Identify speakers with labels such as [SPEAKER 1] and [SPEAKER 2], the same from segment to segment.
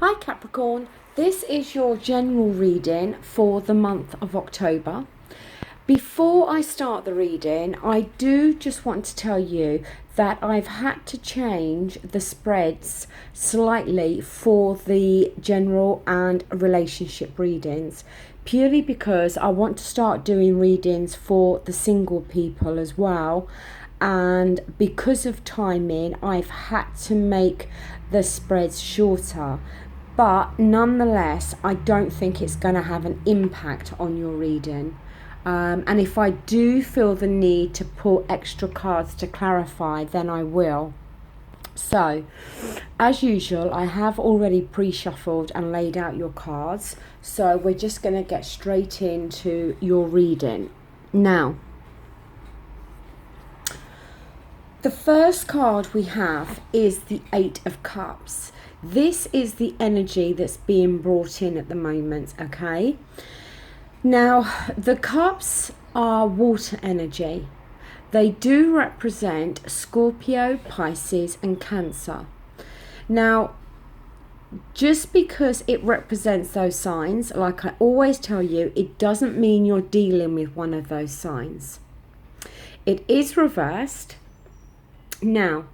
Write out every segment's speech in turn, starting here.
[SPEAKER 1] Hi Capricorn, this is your general reading for the month of October. Before I start the reading, I do just want to tell you that I've had to change the spreads slightly for the general and relationship readings, purely because I want to start doing readings for the single people as well. And because of timing, I've had to make the spreads shorter. But nonetheless, I don't think it's going to have an impact on your reading. And if I do feel the need to pull extra cards to clarify, then I will. So, as usual, I have already pre-shuffled and laid out your cards. So we're just going to get straight into your reading. Now, the first card we have is the Eight of Cups. This is the energy that's being brought in at the moment, okay? Now, the cups are water energy. They do represent Scorpio, Pisces, and Cancer. Now, just because it represents those signs, like I always tell you, it doesn't mean you're dealing with one of those signs. It is reversed. Now,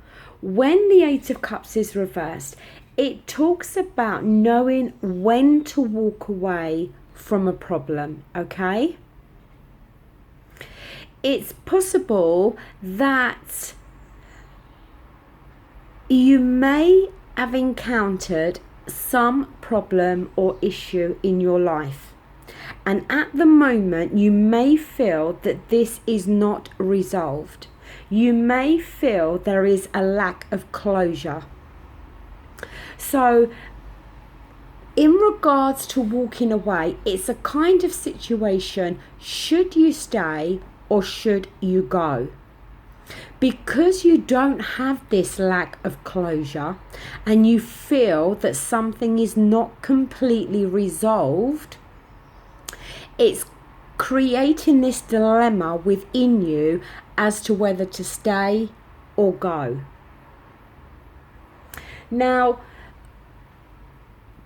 [SPEAKER 1] when the Eight of Cups is reversed, it talks about knowing when to walk away from a problem, okay? It's possible that you may have encountered some problem or issue in your life, and at the moment you may feel that this is not resolved. You may feel there is a lack of closure. So in regards to walking away, it's a kind of situation, should you stay or should you go? Because you don't have this lack of closure and you feel that something is not completely resolved, it's creating this dilemma within you as to whether to stay or go. Now,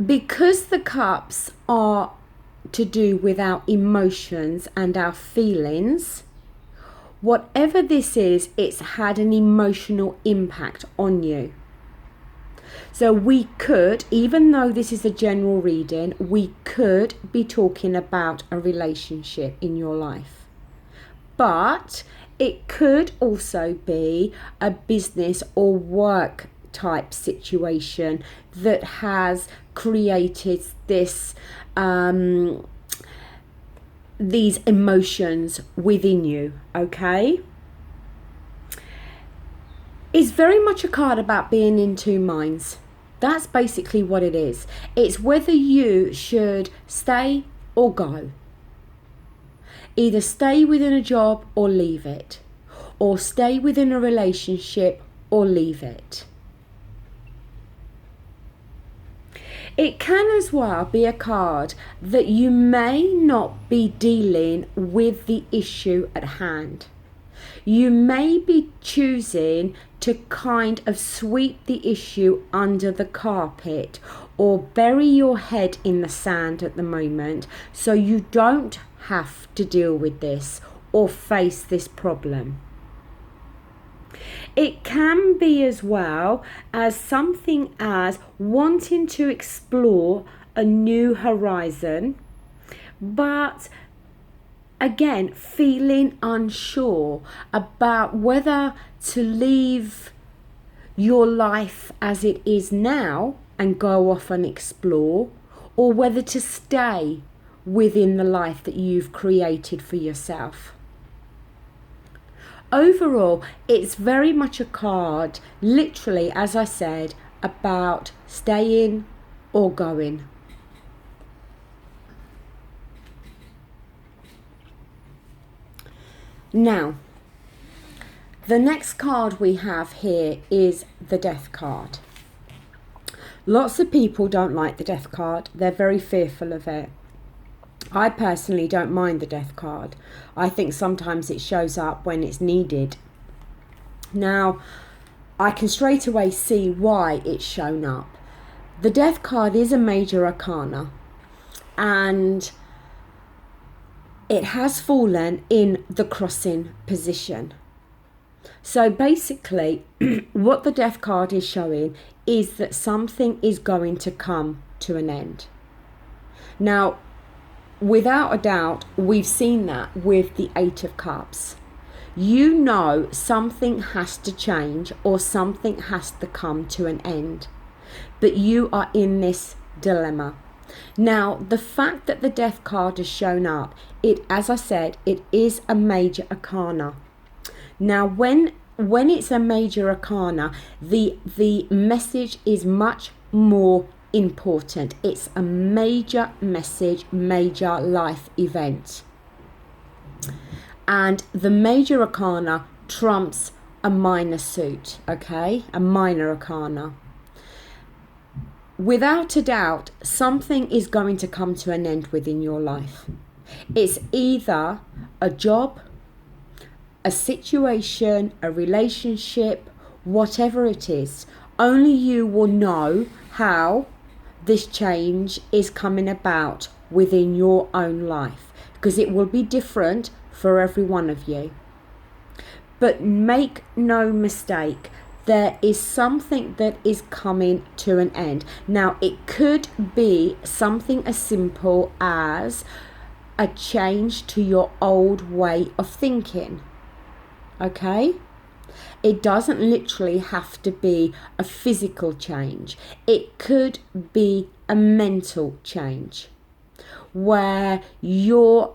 [SPEAKER 1] because the cups are to do with our emotions and our feelings, whatever this is, it's had an emotional impact on you. So we could, even though this is a general reading, we could be talking about a relationship in your life. But it could also be a business or work type situation that has created this these emotions within you, okay? It's very much a card about being in two minds. That's basically what it is. It's whether you should stay or go. Either stay within a job or leave it, or stay within a relationship or leave it. It can as well be a card that you may not be dealing with the issue at hand. You may be choosing to kind of sweep the issue under the carpet or bury your head in the sand at the moment, so you don't have to deal with this or face this problem. It can be as well as something as wanting to explore a new horizon, but again, feeling unsure about whether to leave your life as it is now and go off and explore, or whether to stay within the life that you've created for yourself. Overall, it's very much a card, literally, as I said, about staying or going. Now, the next card we have here is the Death card. Lots of people don't like the Death card. They're very fearful of it. I personally don't mind the Death card. I think sometimes it shows up when it's needed. Now, I can straight away see why it's shown up. The Death card is a major arcana, and it has fallen in the crossing position. So basically, what the Death card is showing is that something is going to come to an end. Now, without a doubt, we've seen that with the Eight of Cups. You know something has to change or something has to come to an end. But you are in this dilemma. Now, the fact that the Death card has shown up, as I said, it is a major arcana. Now, when it's a major arcana, the message is much more important. It's a major message, major life event. And the major arcana trumps a minor suit, okay? A minor arcana. Without a doubt, something is going to come to an end within your life. It's either a job, a situation, a relationship, whatever it is. Only you will know how this change is coming about within your own life, because it will be different for every one of you. But make no mistake, there is something that is coming to an end. Now, it could be something as simple as a change to your old way of thinking. Okay? It doesn't literally have to be a physical change. It could be a mental change where your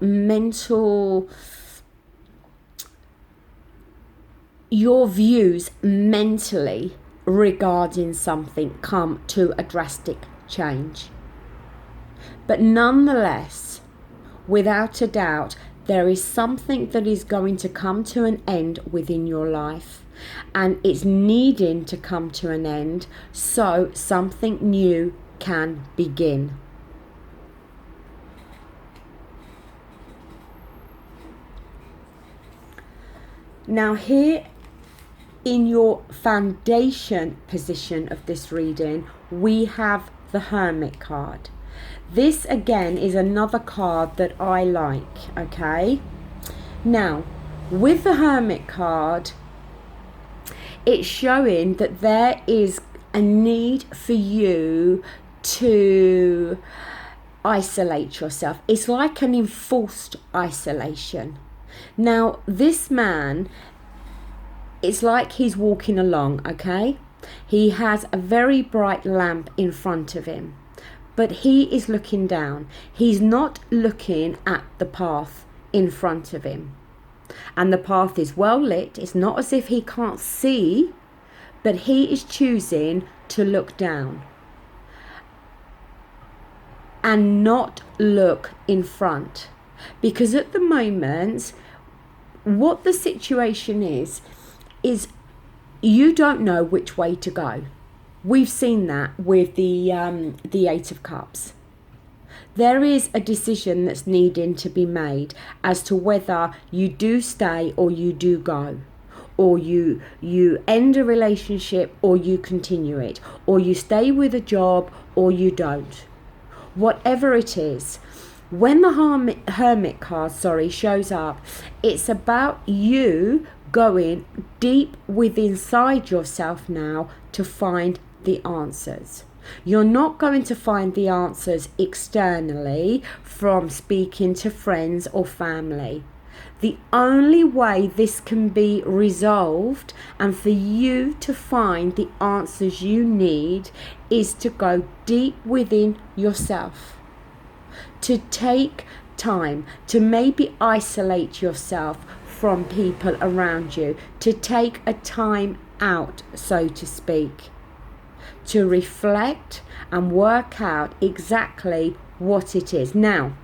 [SPEAKER 1] views mentally regarding something come to a drastic change. But nonetheless, without a doubt, there is something that is going to come to an end within your life, and it's needing to come to an end so something new can begin. Now, here in your foundation position of this reading, we have the Hermit card. This again is another card that I like, okay? Now, with the Hermit card, it's showing that there is a need for you to isolate yourself. It's like an enforced isolation. Now, this man, it's like he's walking along, okay? He has a very bright lamp in front of him, but he is looking down. He's not looking at the path in front of him. And the path is well lit. It's not as if he can't see, but he is choosing to look down and not look in front. Because at the moment, what the situation is you don't know which way to go. We've seen that with the Eight of Cups. There is a decision that's needing to be made as to whether you do stay or you do go, or you end a relationship or you continue it, or you stay with a job or you don't. Whatever it is, when the Hermit card shows up, it's about you going deep within inside yourself now to find the answers. You're not going to find the answers externally from speaking to friends or family. The only way this can be resolved and for you to find the answers you need is to go deep within yourself. To take time to maybe isolate yourself from people around you, to take a time out, so to speak, to reflect and work out exactly what it is. Now,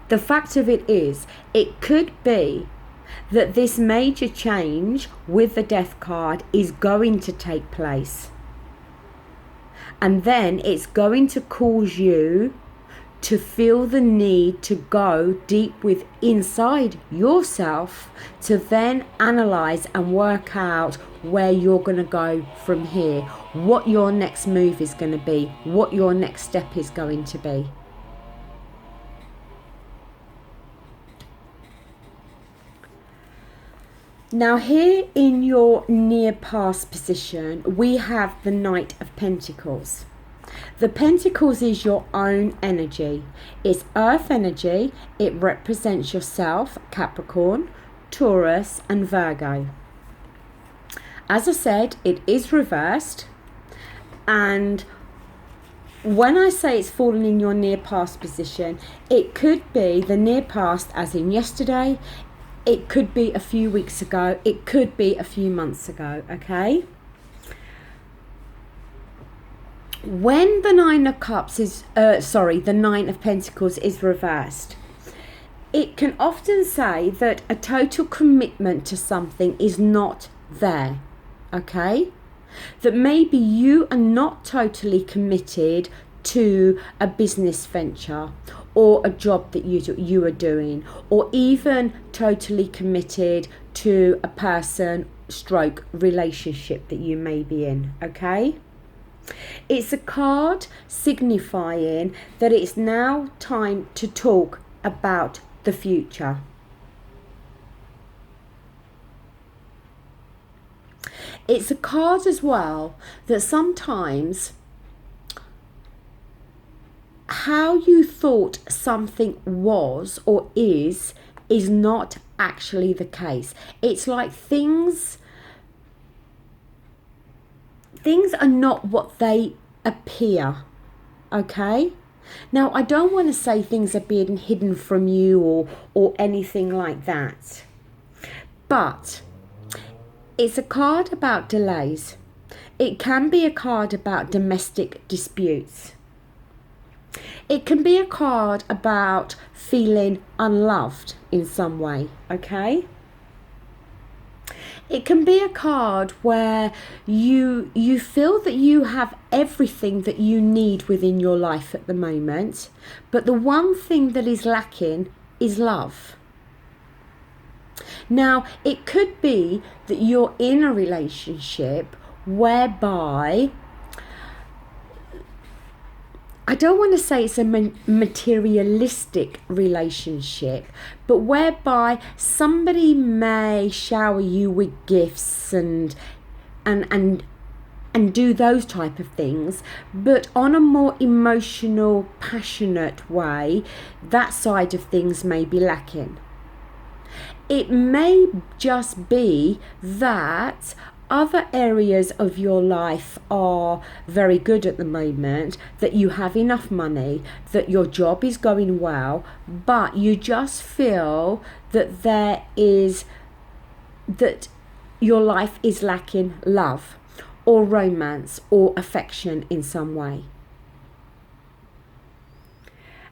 [SPEAKER 1] the fact of it is, it could be that this major change with the Death card is going to take place. And then it's going to cause you to feel the need to go deep with inside yourself to then analyze and work out where you're going to go from here, what your next move is going to be, what your next step is going to be. Now here in your near past position, we have the Knight of Pentacles. The Pentacles is your own energy. It's earth energy. It represents yourself, Capricorn, Taurus and Virgo. As I said, it is reversed, and when I say it's fallen in your near past position, it could be the near past as in yesterday, it could be a few weeks ago, it could be a few months ago, okay? When the Nine of Cups is, the Nine of Pentacles is reversed, it can often say that a total commitment to something is not there, okay? That maybe you are not totally committed to a business venture or a job that you are doing, or even totally committed to a person stroke relationship that you may be in, okay? It's a card signifying that it's now time to talk about the future. It's a card as well that sometimes how you thought something was or is not actually the case. It's like things are not what they appear, okay? Now, I don't want to say things are being hidden from you or anything like that, but it's a card about delays. It can be a card about domestic disputes. It can be a card about feeling unloved in some way, okay? It can be a card where you feel that you have everything that you need within your life at the moment, but the one thing that is lacking is love. Now, it could be that you're in a relationship whereby, I don't want to say it's a materialistic relationship, but whereby somebody may shower you with gifts and do those type of things, but on a more emotional, passionate way, that side of things may be lacking. It may just be that other areas of your life are very good at the moment, that you have enough money, that your job is going well, but you just feel that that your life is lacking love or romance or affection in some way.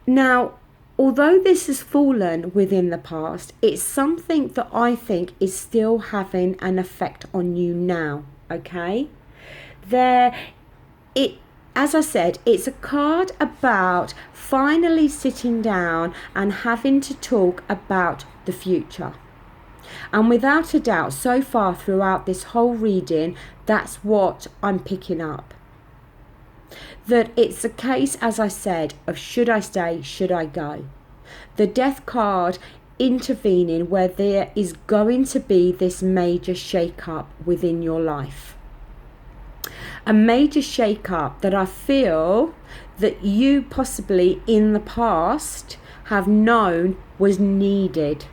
[SPEAKER 1] Now, although this has fallen within the past, it's something that I think is still having an effect on you now, okay? As I said, it's a card about finally sitting down and having to talk about the future. And without a doubt, so far throughout this whole reading, that's what I'm picking up. That it's a case, as I said, of should I stay, should I go? The Death card intervening where there is going to be this major shake-up within your life. A major shake-up that I feel that you possibly in the past have known was needed.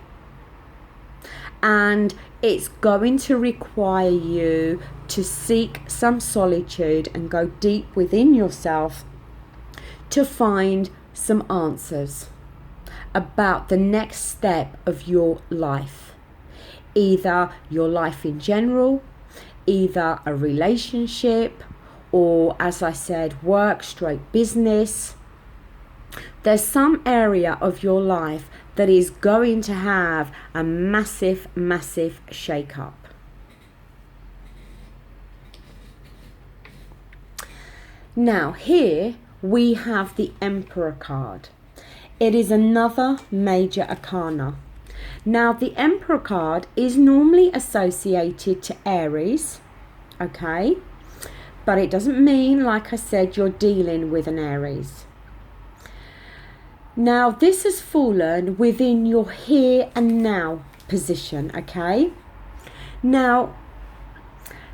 [SPEAKER 1] And it's going to require you to seek some solitude and go deep within yourself to find some answers about the next step of your life. Either your life in general, either a relationship, or as I said, work / business. There's some area of your life that is going to have a massive, massive shake-up. Now here we have the Emperor card. It is another major arcana. Now, the Emperor card is normally associated to Aries, okay? But it doesn't mean, like I said, you're dealing with an Aries. Now, this has fallen within your here and now position, okay? Now,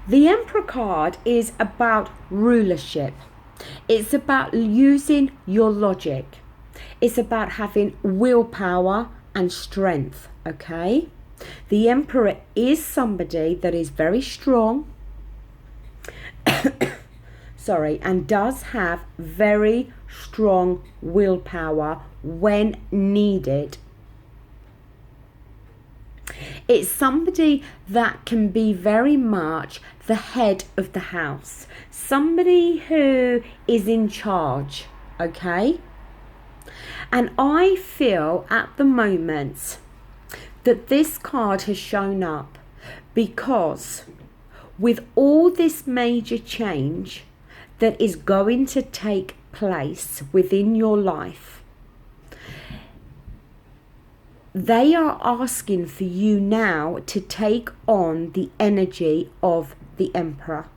[SPEAKER 1] the Emperor card is about rulership. It's about using your logic. It's about having willpower and strength, okay? The Emperor is somebody that is very strong, and does have very strong willpower when needed. It's somebody that can be very much the head of the house, somebody who is in charge, okay? And I feel at the moment that this card has shown up because with all this major change that is going to take place within your life, they are asking for you now to take on the energy of the Emperor.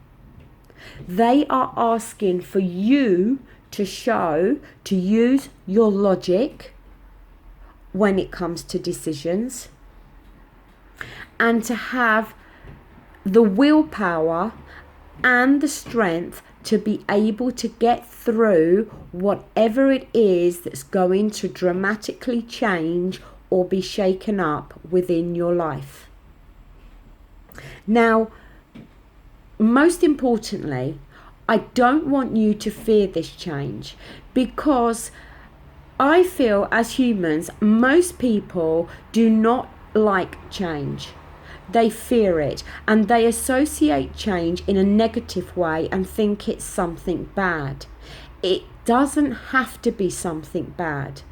[SPEAKER 1] They are asking for you to use your logic when it comes to decisions, and to have the willpower and the strength to be able to get through whatever it is that's going to dramatically change or be shaken up within your life. Now, most importantly, I don't want you to fear this change, because I feel as humans, most people do not like change. They fear it, and they associate change in a negative way and think it's something bad. It doesn't have to be something bad.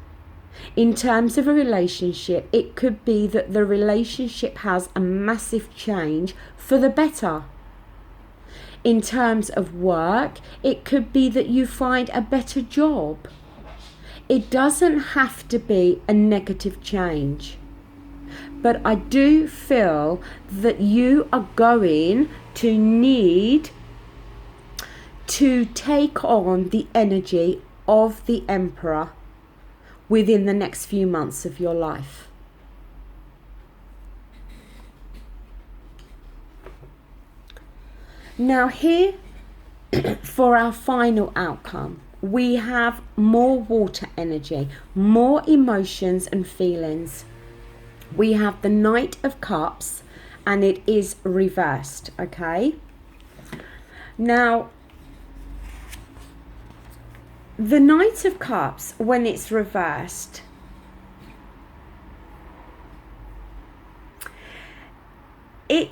[SPEAKER 1] In terms of a relationship, it could be that the relationship has a massive change for the better. In terms of work, it could be that you find a better job. It doesn't have to be a negative change. But I do feel that you are going to need to take on the energy of the Emperor within the next few months of your life. Now here, for our final outcome, we have more water energy, more emotions and feelings. We have the Knight of Cups, and it is reversed, okay? Now, the Knight of Cups, when it's reversed, it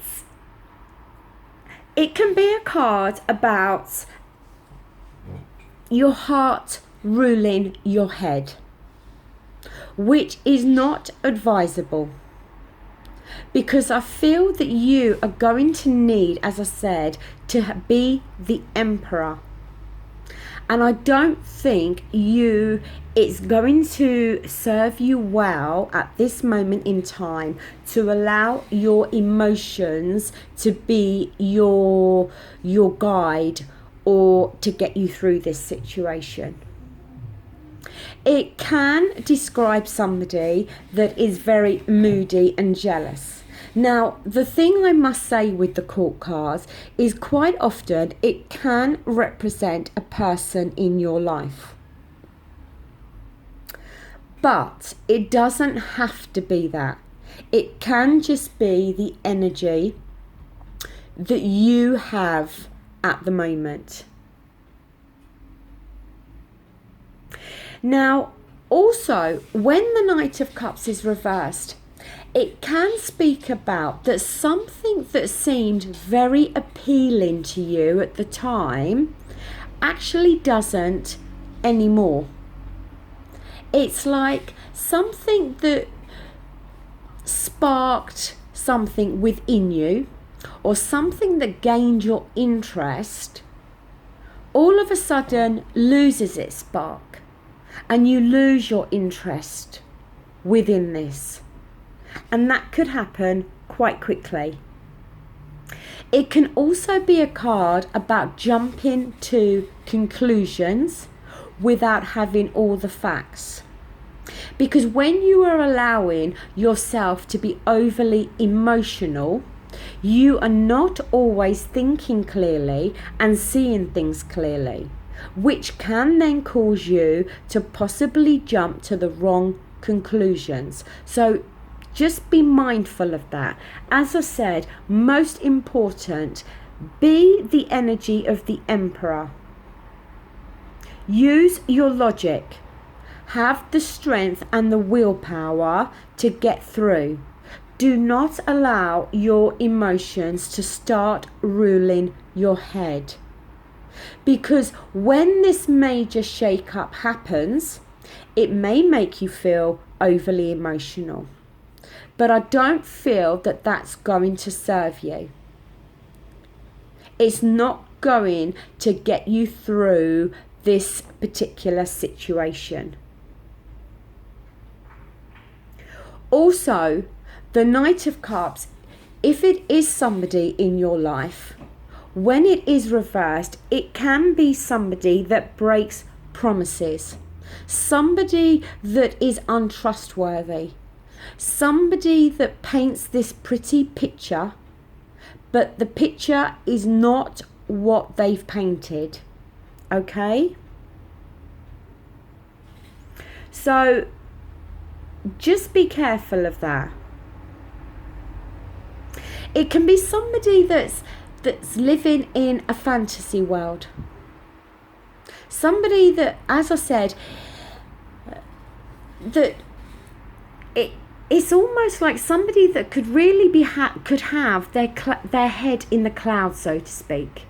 [SPEAKER 1] can be a card about your heart ruling your head, which is not advisable, because I feel that you are going to need, as I said, to be the Emperor. And I don't think it's going to serve you well at this moment in time to allow your emotions to be your guide or to get you through this situation. It can describe somebody that is very moody and jealous. Now, the thing I must say with the Court cards is quite often it can represent a person in your life. But it doesn't have to be that. It can just be the energy that you have at the moment. Now, also, when the Knight of Cups is reversed, it can speak about that something that seemed very appealing to you at the time actually doesn't anymore. It's like something that sparked something within you, or something that gained your interest, all of a sudden loses its spark. and you lose your interest within this. And that could happen quite quickly. It can also be a card about jumping to conclusions without having all the facts. Because when you are allowing yourself to be overly emotional, you are not always thinking clearly and seeing things clearly, which can then cause you to possibly jump to the wrong conclusions. So just be mindful of that. As I said, most important, be the energy of the Emperor. Use your logic. Have the strength and the willpower to get through. Do not allow your emotions to start ruling your head. Because when this major shake-up happens, it may make you feel overly emotional. But I don't feel that that's going to serve you. It's not going to get you through this particular situation. Also, the Knight of Cups, if it is somebody in your life, when it is reversed, it can be somebody that breaks promises, somebody that is untrustworthy, somebody that paints this pretty picture, but the picture is not what they've painted. Okay? So just be careful of that. It can be somebody that's living in a fantasy world. Somebody that, as I said, that it's almost like somebody that could really be could have their head in the clouds, so to speak.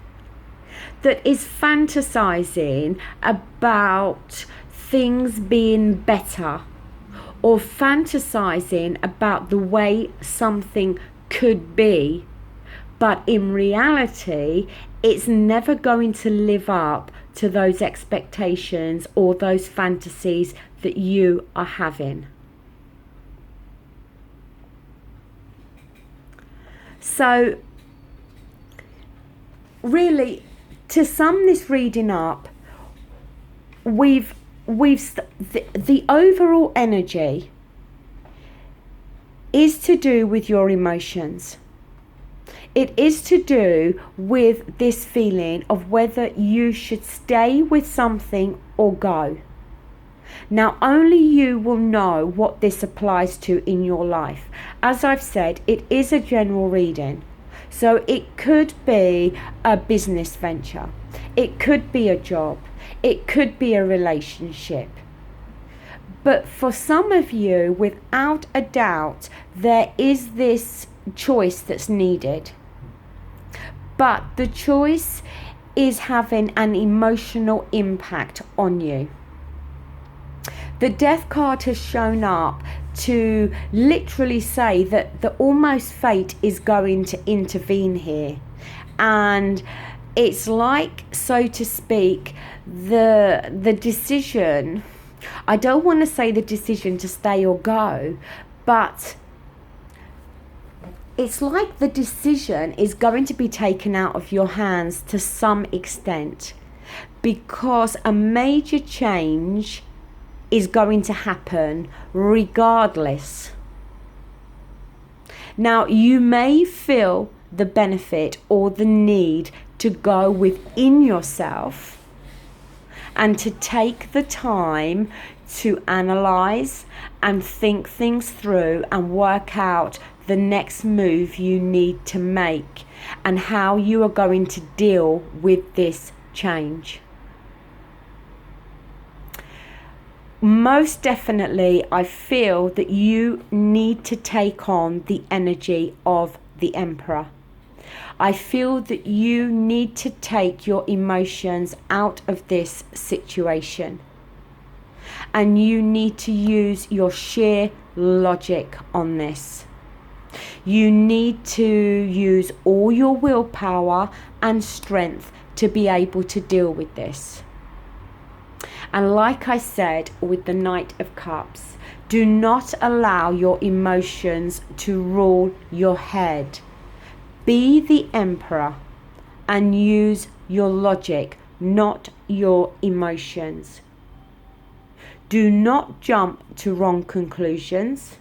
[SPEAKER 1] That is fantasizing about things being better, or fantasizing about the way something could be, but in reality it's never going to live up to those expectations or those fantasies that you are having. So really, to sum this reading up, the overall energy is to do with your emotions. It is to do with this feeling of whether you should stay with something or go. Now, only you will know what this applies to in your life. As I've said, it is a general reading. So it could be a business venture. It could be a job. It could be a relationship. But for some of you, without a doubt, there is this choice that's needed. But the choice is having an emotional impact on you. The Death card has shown up to literally say that the almost fate is going to intervene here. And it's like, so to speak, the decision, I don't want to say the decision to stay or go, but it's like the decision is going to be taken out of your hands to some extent, because a major change is going to happen regardless. Now, you may feel the benefit or the need to go within yourself and to take the time to analyze and think things through and work out the next move you need to make and how you are going to deal with this change. Most definitely, I feel that you need to take on the energy of the Emperor. I feel that you need to take your emotions out of this situation. And you need to use your sheer logic on this. You need to use all your willpower and strength to be able to deal with this. And like I said with the Knight of Cups, do not allow your emotions to rule your head. Be the emperor and use your logic, not your emotions. Do not jump to wrong conclusions.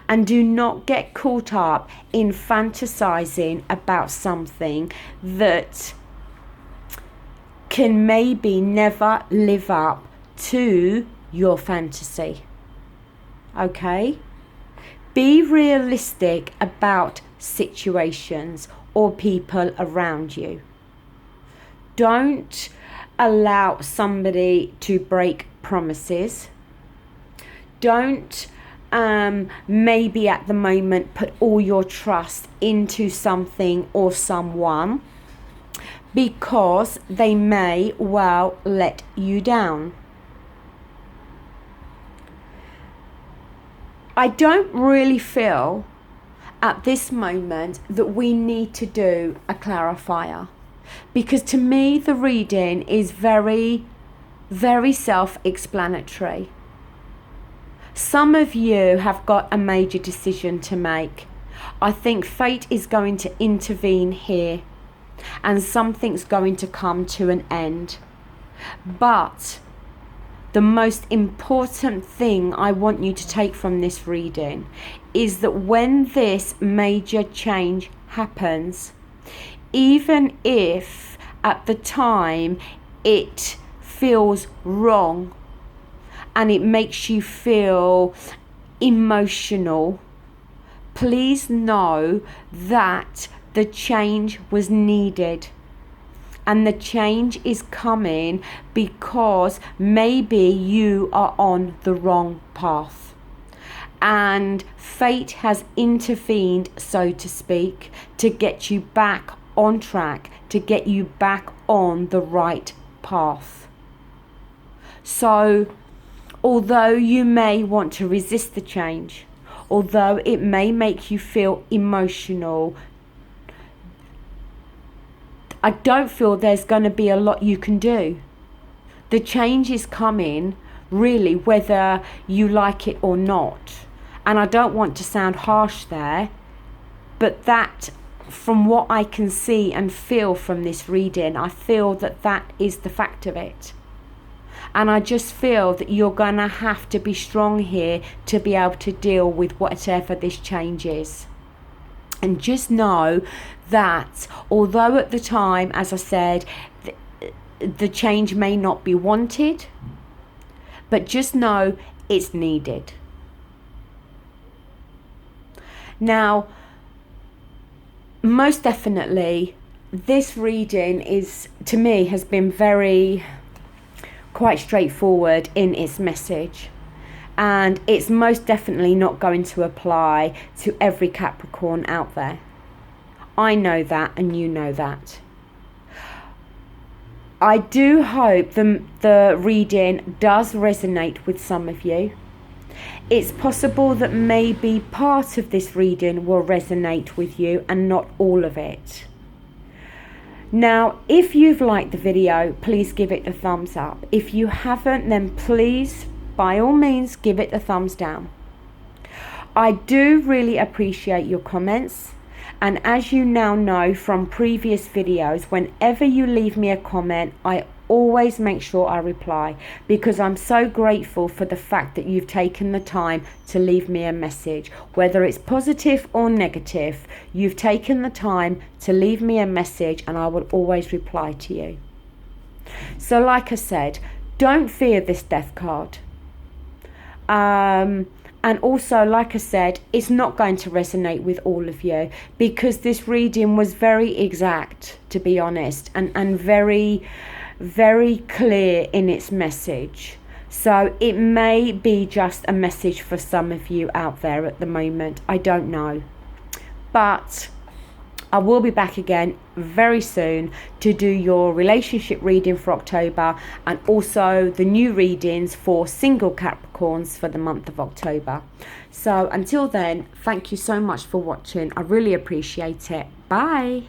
[SPEAKER 1] And do not get caught up in fantasizing about something that can maybe never live up to your fantasy. Okay? Be realistic about situations or people around you. Don't allow somebody to break promises. Don't maybe at the moment put all your trust into something or someone, because they may well let you down. I don't really feel at this moment that we need to do a clarifier, because to me the reading is very, very self-explanatory. Some of you have got a major decision to make. I think fate is going to intervene here and something's going to come to an end. But the most important thing I want you to take from this reading is that when this major change happens, even if at the time it feels wrong and it makes you feel emotional, please know that the change was needed. And the change is coming because maybe you are on the wrong path. And fate has intervened, so to speak, to get you back on track, to get you back on the right path. So, although you may want to resist the change, although it may make you feel emotional, I don't feel there's going to be a lot you can do. The change is coming, really, whether you like it or not. And I don't want to sound harsh there, but that, from what I can see and feel from this reading, I feel that that is the fact of it. And I just feel that you're going to have to be strong here to be able to deal with whatever this change is. And just know that although at the time, as I said, the change may not be wanted, but just know it's needed. Now, most definitely, this reading is, to me, has been quite straightforward in its message. And it's most definitely not going to apply to every Capricorn out there. I know that, and you know that. I do hope the reading does resonate with some of you. It's possible that maybe part of this reading will resonate with you and not all of it. Now, if you've liked the video, please give it a thumbs up. If you haven't, then please, by all means, give it a thumbs down. I do really appreciate your comments. And as you now know from previous videos, whenever you leave me a comment, I always make sure I reply, because I'm so grateful for the fact that you've taken the time to leave me a message. Whether it's positive or negative, you've taken the time to leave me a message and I will always reply to you. So like I said, don't fear this death card. And also, like I said, it's not going to resonate with all of you, because this reading was very exact, to be honest, and very, very clear in its message. So it may be just a message for some of you out there at the moment. I don't know. But I will be back again very soon to do your relationship reading for October, and also the new readings for single Capricorns for the month of October. So until then, thank you so much for watching. I really appreciate it. Bye.